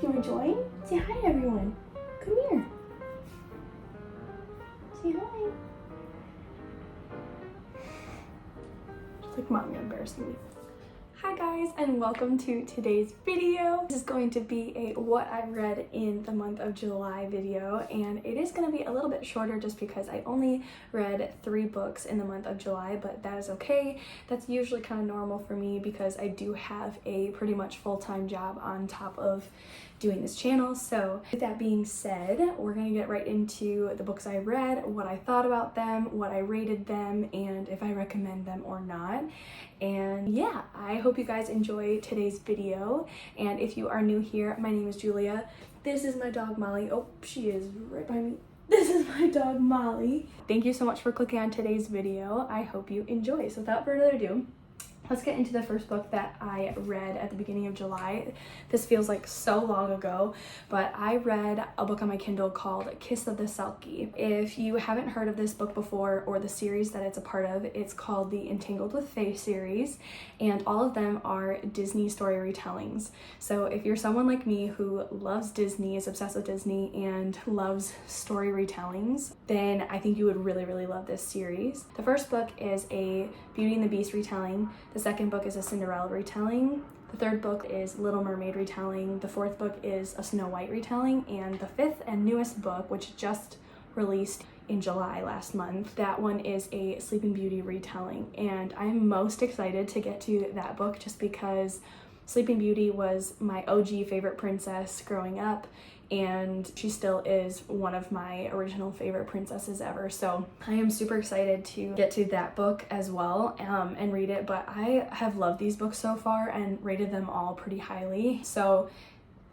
Do you want to join? Say hi to everyone. Come here. Say hi. It's like, Mom, you're embarrassing me. Hi guys, and welcome to today's video. This is going to be a what I read in the month of July video, and it is going to be a little bit shorter just because I only read 3 books in the month of July, but that is okay. That's usually kind of normal for me because I do have a pretty much full-time job on top of doing this channel. So with that being said, we're gonna get right into the books I read, what I thought about them, what I rated them, and if I recommend them or not. And yeah, I hope you guys enjoy today's video. And if you are new here, my name is Julia. This is my dog Molly. Oh, she is right behind me. This is my dog Molly. Thank you so much for clicking on today's video. I hope you enjoy. So without further ado, let's get into the first book that I read at the beginning of July. This feels like so long ago, but I read a book on my Kindle called Kiss of the Selki. If you haven't heard of this book before or the series that it's a part of, it's called the Entangled with Fae series, and all of them are Disney story retellings. So if you're someone like me who loves Disney, is obsessed with Disney, and loves story retellings, then I think you would really, really love this series. The first book is a Beauty and the Beast retelling. The second book is a Cinderella retelling. The third book is Little Mermaid retelling. The fourth book is a Snow White retelling. And the fifth and newest book, which just released in July last month, that one is a Sleeping Beauty retelling. And I'm most excited to get to that book just because Sleeping Beauty was my OG favorite princess growing up, and she still is one of my original favorite princesses ever. So I am super excited to get to that book as well and read it. But I have loved these books so far and rated them all pretty highly. So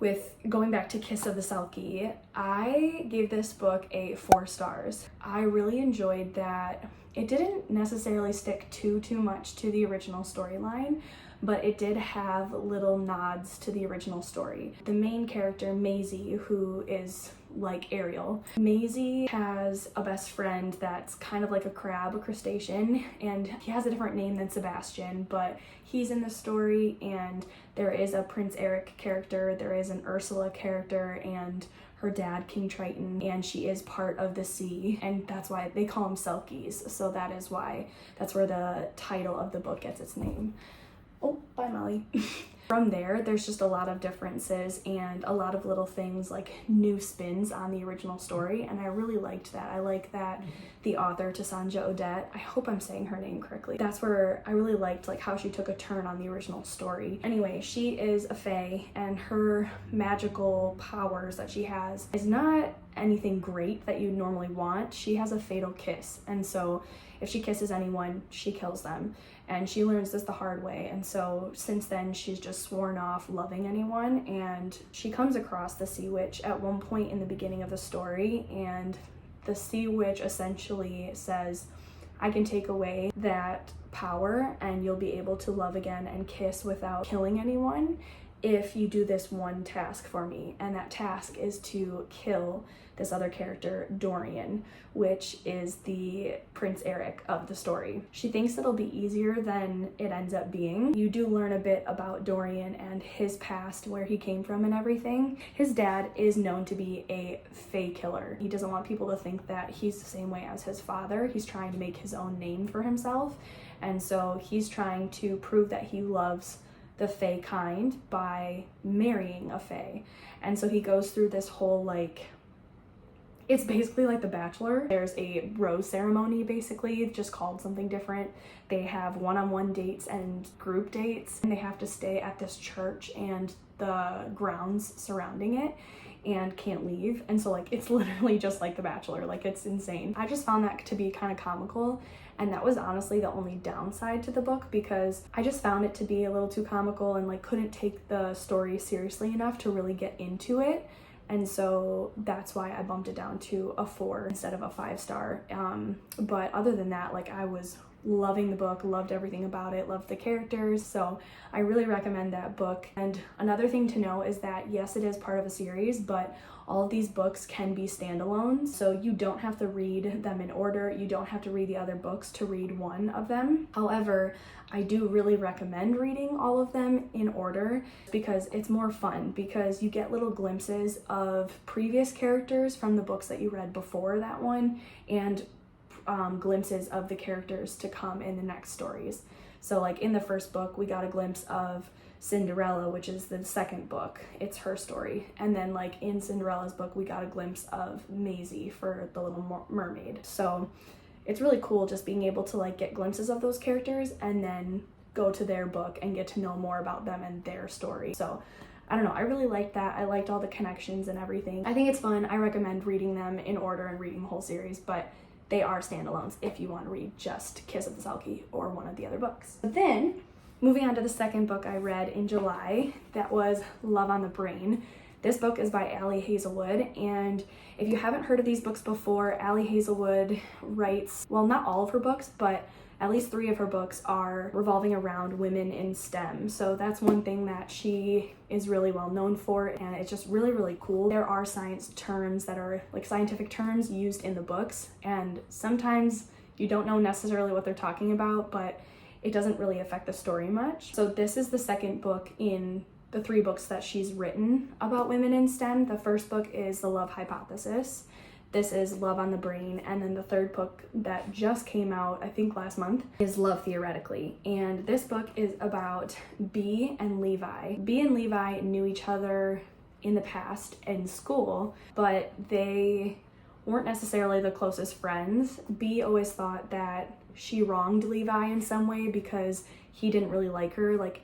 with going back to Kiss of the Selki, I gave this book a 4 stars. I really enjoyed that it didn't necessarily stick too much to the original storyline, but it did have little nods to the original story. The main character, Maisie, who is like Ariel. Maisie has a best friend that's kind of like a crab, a crustacean, and he has a different name than Sebastian, but he's in the story, and there is a Prince Eric character, there is an Ursula character, and her dad, King Triton, and she is part of the sea, and that's why they call them Selkies. So that is why, that's where the title of the book gets its name. Oh, bye Molly. From there, there's just a lot of differences and a lot of little things like new spins on the original story, and I really liked that. I like that the author, Tassanja Odette, I hope I'm saying her name correctly, that's where I really liked like how she took a turn on the original story. Anyway, she is a fae, and her magical powers that she has is not anything great that you normally want. She has a fatal kiss, and so if she kisses anyone, she kills them. And she learns this the hard way, and so since then she's just sworn off loving anyone. And she comes across the Sea Witch at one point in the beginning of the story, and the Sea Witch essentially says, I can take away that power and you'll be able to love again and kiss without killing anyone if you do this one task for me. And that task is to kill this other character, Dorian, which is the Prince Eric of the story. She thinks it'll be easier than it ends up being. You do learn a bit about Dorian and his past, where he came from and everything. His dad is known to be a fae killer. He doesn't want people to think that he's the same way as his father. He's trying to make his own name for himself, and so he's trying to prove that he loves the fae kind by marrying a fae. And so he goes through this whole like, it's basically like The Bachelor. There's a rose ceremony, basically, just called something different. They have one-on-one dates and group dates, and they have to stay at this church and the grounds surrounding it and can't leave. And so like, it's literally just like The Bachelor, like it's insane. I just found that to be kind of comical, and that was honestly the only downside to the book, because I just found it to be a little too comical and like couldn't take the story seriously enough to really get into it. And so that's why I bumped it down to a 4 instead of a 5 star. But other than that, like I was loving the book, loved everything about it, loved the characters, so I really recommend that book. And another thing to know is that yes, it is part of a series, but all of these books can be standalones, so you don't have to read them in order. You don't have to read the other books to read one of them. However, I do really recommend reading all of them in order because it's more fun, because you get little glimpses of previous characters from the books that you read before that one, and glimpses of the characters to come in the next stories. So like in the first book, we got a glimpse of Cinderella, which is the second book. It's her story. And then like in Cinderella's book, we got a glimpse of Maisie for the Little Mermaid. So it's really cool just being able to like get glimpses of those characters and then go to their book and get to know more about them and their story. So I don't know, I really liked that. I liked all the connections and everything. I think it's fun. I recommend reading them in order and reading the whole series, but they are standalones if you want to read just Kiss of the Selki or one of the other books. But then, moving on to the second book I read in July, that was Love on the Brain. This book is by Ali Hazelwood, and if you haven't heard of these books before, Ali Hazelwood writes, well, not all of her books, but at least 3 of her books are revolving around women in STEM. So that's one thing that she is really well known for, and it's just really, really cool. There are science terms that are like scientific terms used in the books, and sometimes you don't know necessarily what they're talking about, but it doesn't really affect the story much. So this is the second book in the 3 books that she's written about women in STEM. The first book is The Love Hypothesis. This is Love on the Brain, and then the third book that just came out, I think last month, is Love Theoretically. And this book is about Bee and Levi. Bee and Levi knew each other in the past in school, but they weren't necessarily the closest friends. Bee always thought that she wronged Levi in some way because he didn't really like her. Like,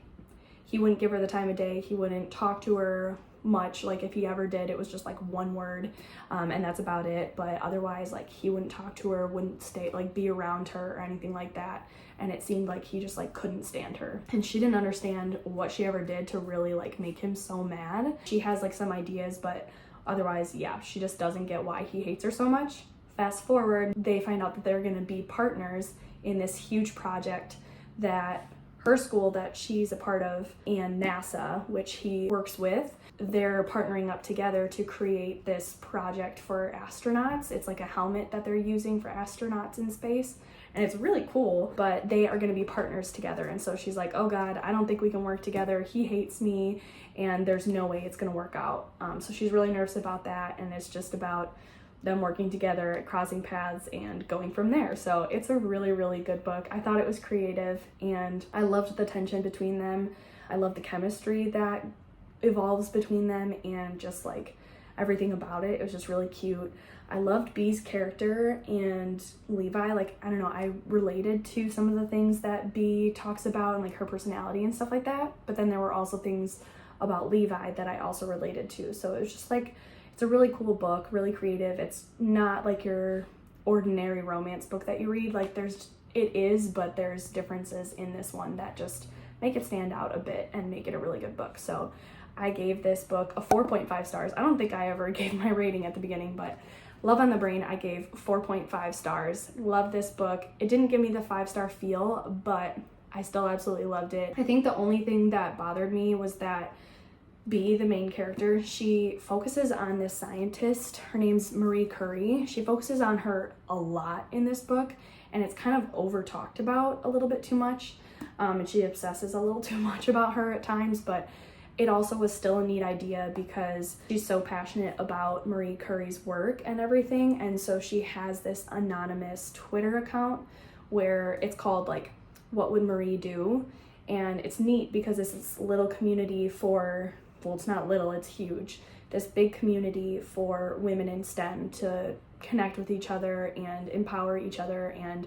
he wouldn't give her the time of day, he wouldn't talk to her much. Like if he ever did, it was just like one word, and that's about it. But otherwise, like, he wouldn't talk to her, wouldn't stay, like, be around her or anything like that. And it seemed like he just like couldn't stand her, and she didn't understand what she ever did to really like make him so mad. She has like some ideas, but otherwise, yeah, she just doesn't get why he hates her so much. Fast forward, they find out that they're gonna be partners in this huge project that her school that she's a part of and NASA, which he works with, they're partnering up together to create this project for astronauts. It's like a helmet that they're using for astronauts in space, and it's really cool, but they are going to be partners together. And so she's like, oh God, I don't think we can work together. He hates me, and there's no way it's going to work out. So she's really nervous about that, and it's just about them working together, crossing paths, and going from there. So it's a really, really good book. I thought it was creative, and I loved the tension between them. I love the chemistry that evolves between them, and just like everything about it. It was just really cute. I loved Bee's character and Levi. Like, I don't know, I related to some of the things that Bee talks about and like her personality and stuff like that. But then there were also things about Levi that I also related to. So it was just like, it's a really cool book, really creative. It's not like your ordinary romance book that you read. Like it is, but there's differences in this one that just make it stand out a bit and make it a really good book. So I gave this book a 4.5 stars. I don't think I ever gave my rating at the beginning, but Love on the Brain, I gave 4.5 stars. Love this book. It didn't give me the 5-star feel, but I still absolutely loved it. I think the only thing that bothered me was that Bee, the main character, she focuses on this scientist. Her name's Marie Curie. She focuses on her a lot in this book, and it's kind of over talked about a little bit too much. And she obsesses a little too much about her at times, but it also was still a neat idea because she's so passionate about Marie Curie's work and everything. And so she has this anonymous Twitter account where it's called like, What Would Marie Do? And it's neat because it's this little community for, well, it's not little, it's huge. This big community for women in STEM to connect with each other and empower each other and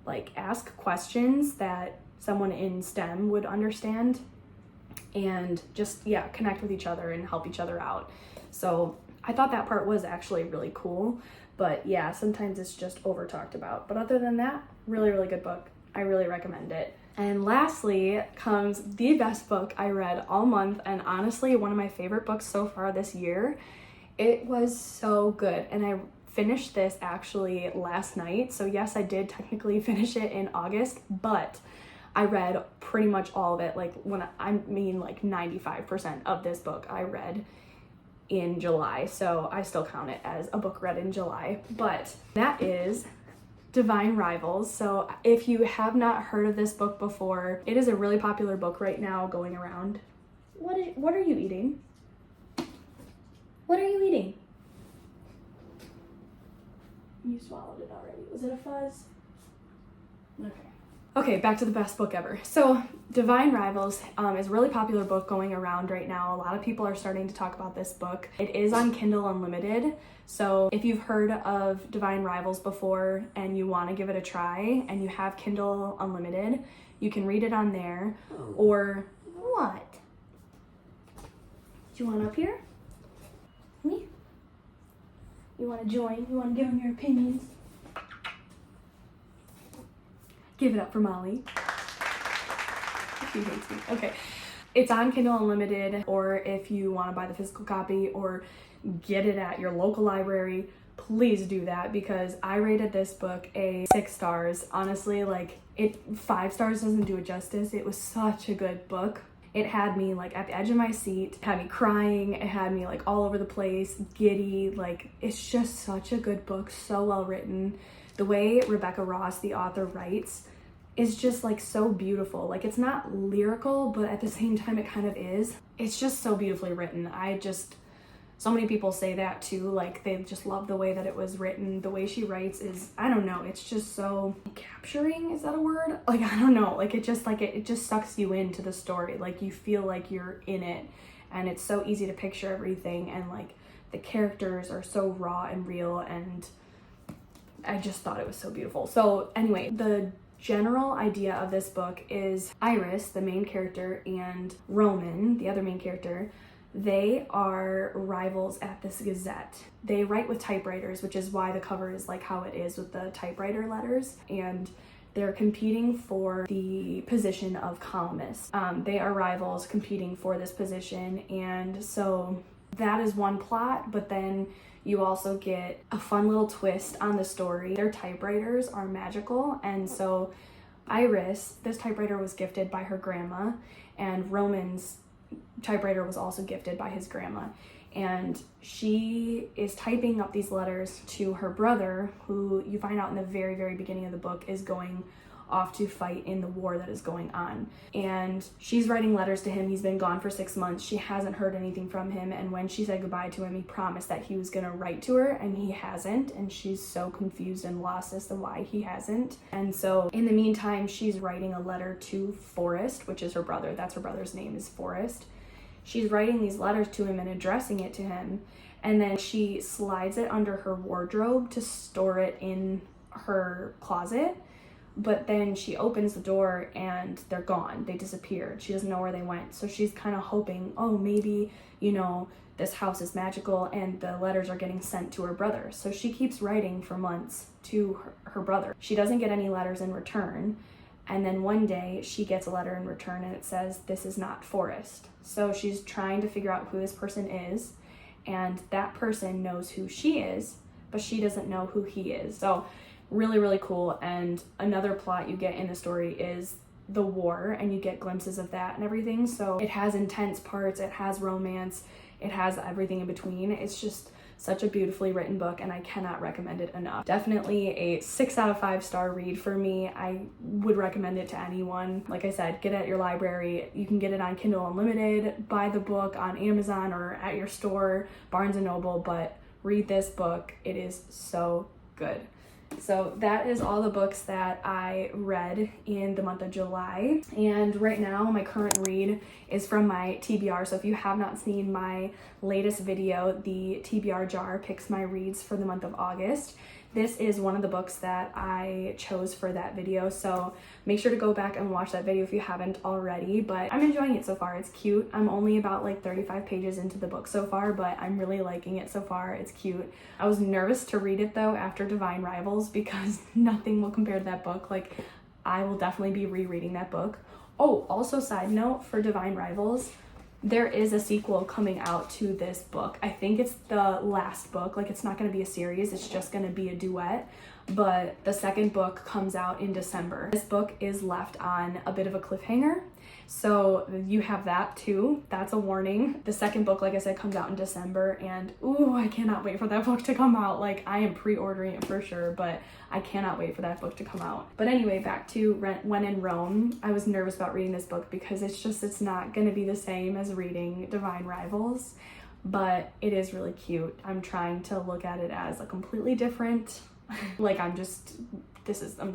like ask questions that someone in STEM would understand, and just, yeah, connect with each other and help each other out. So I thought that part was actually really cool, but yeah, sometimes it's just over talked about. But other than that, really, really good book. I really recommend it. And lastly comes the best book I read all month, and honestly, one of my favorite books so far this year. It was so good, and I finished this actually last night. So yes, I did technically finish it in August, but I read pretty much all of it. Like I mean like 95% of this book I read in July. So I still count it as a book read in July. But that is Divine Rivals. So if you have not heard of this book before, it is a really popular book right now going around. What are you eating? What are you eating? You swallowed it already. Was it a fuzz? Okay, back to the best book ever. So Divine Rivals is a really popular book going around right now. A lot of people are starting to talk about this book. It is on Kindle Unlimited. So if you've heard of Divine Rivals before and you want to give it a try and you have Kindle Unlimited, you can read it on there. Or what? Do you want up here? Me? You want to join? You want to give them your opinions? Give it up for Molly. She hates me. Okay. It's on Kindle Unlimited, or if you want to buy the physical copy or get it at your local library, please do that, because I rated this book a 6 stars. Honestly, 5 stars doesn't do it justice. It was such a good book. It had me at the edge of my seat, it had me crying, it had me all over the place, giddy. It's just such a good book, so well written. The way Rebecca Ross, the author, writes is just so beautiful. It's not lyrical, but at the same time it kind of is. It's just so beautifully written. So many people say that too, they just love the way that it was written. The way she writes is, I don't know, it's just so capturing, is that a word? I don't know, it just sucks you into the story. You feel like you're in it, and it's so easy to picture everything, and the characters are so raw and real, and I just thought it was so beautiful. So anyway, the general idea of this book is Iris, the main character, and Roman, the other main character, they are rivals at this Gazette. They write with typewriters, which is why the cover is how it is with the typewriter letters, and they're competing for the position of columnist. They are rivals competing for this position, and so that is one plot, but then you also get a fun little twist on the story. Their typewriters are magical, and so Iris, this typewriter was gifted by her grandma, and Roman's typewriter was also gifted by his grandma. And she is typing up these letters to her brother, who you find out in the very, very beginning of the book is going off to fight in the war that is going on. And she's writing letters to him. He's been gone for 6 months. She hasn't heard anything from him. And when she said goodbye to him, he promised that he was gonna write to her, and he hasn't. And she's so confused and lost as to why he hasn't. And so in the meantime, she's writing a letter to Forrest, which is her brother. That's her brother's name, is Forrest. She's writing these letters to him and addressing it to him. And then she slides it under her wardrobe to store it in her closet. But then she opens the door and they're gone. They disappeared. She doesn't know where they went. So she's kind of hoping, oh, maybe, this house is magical and the letters are getting sent to her brother. So she keeps writing for months to her brother. She doesn't get any letters in return. And then one day she gets a letter in return and it says, "This is not Forrest." So she's trying to figure out who this person is. And that person knows who she is, but she doesn't know who he is. So really, really cool. And another plot you get in the story is the war, and you get glimpses of that and everything. So it has intense parts, it has romance, it has everything in between. It's just such a beautifully written book, and I cannot recommend it enough. Definitely a 6 out of 5 star read for me. I would recommend it to anyone. Like I said, get it at your library. You can get it on Kindle Unlimited, buy the book on Amazon or at your store, Barnes & Noble, but read this book. It is so good. So that is all the books that I read in the month of July. And right now my current read is from my TBR. So if you have not seen my latest video, the TBR jar picks my reads for the month of August. This is one of the books that I chose for that video, so make sure to go back and watch that video if you haven't already. But I'm enjoying it so far. It's cute. I'm only about 35 pages into the book so far, but I'm really liking it so far. It's cute. I was nervous to read it though after Divine Rivals, because nothing will compare to that book. I will definitely be rereading that book. Oh, also side note for Divine Rivals, there is a sequel coming out to this book. I think it's the last book. Like, it's not going to be a series, it's just going to be a duet. But the second book comes out in December. This book is left on a bit of a cliffhanger, so you have that too. That's a warning. The second book, like I said, comes out in December, and ooh, I cannot wait for that book to come out. Like, I am pre-ordering it for sure, but I cannot wait for that book to come out. But anyway, back to When in Rome. I was nervous about reading this book because it's not gonna be the same as reading Divine Rivals, but it is really cute. I'm trying to look at it as a completely different, like, I'm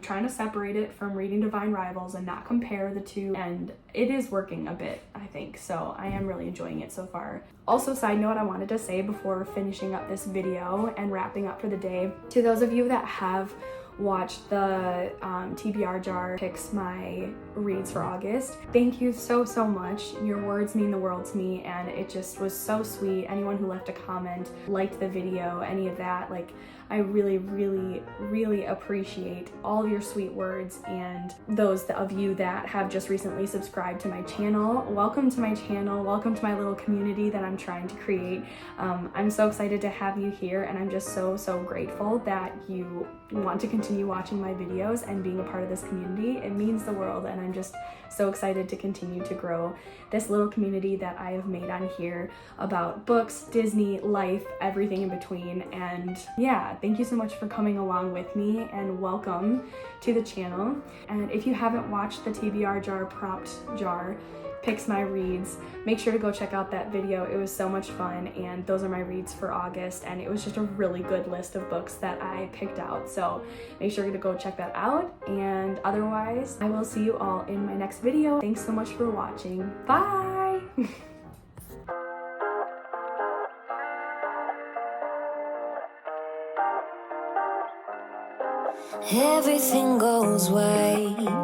trying to separate it from reading Divine Rivals and not compare the two, and it is working a bit, I think, so I am really enjoying it so far. Also, side note, I wanted to say before finishing up this video and wrapping up for the day, to those of you that have watched the TBR jar picks my reads for August, thank you so much. Your words mean the world to me, and it just was so sweet. Anyone who left a comment, liked the video, any of that, like, I really appreciate all of your sweet words. And those of you that have just recently subscribed to my channel, welcome to my channel, welcome to my little community that I'm trying to create. I'm so excited to have you here, and I'm just so grateful that you want to continue watching my videos and being a part of this community. It means the world, and I'm just so excited to continue to grow this little community that I have made on here about books, Disney, life, everything in between. And yeah, thank you so much for coming along with me, and welcome to the channel. And if you haven't watched the TBR jar prompt jar picks my reads, make sure to go check out that video. It was so much fun, and those are my reads for August, and it was just a really good list of books that I picked out, so make sure to go check that out. And otherwise, I will see you all in my next video. Thanks so much for watching. Bye. Everything goes right.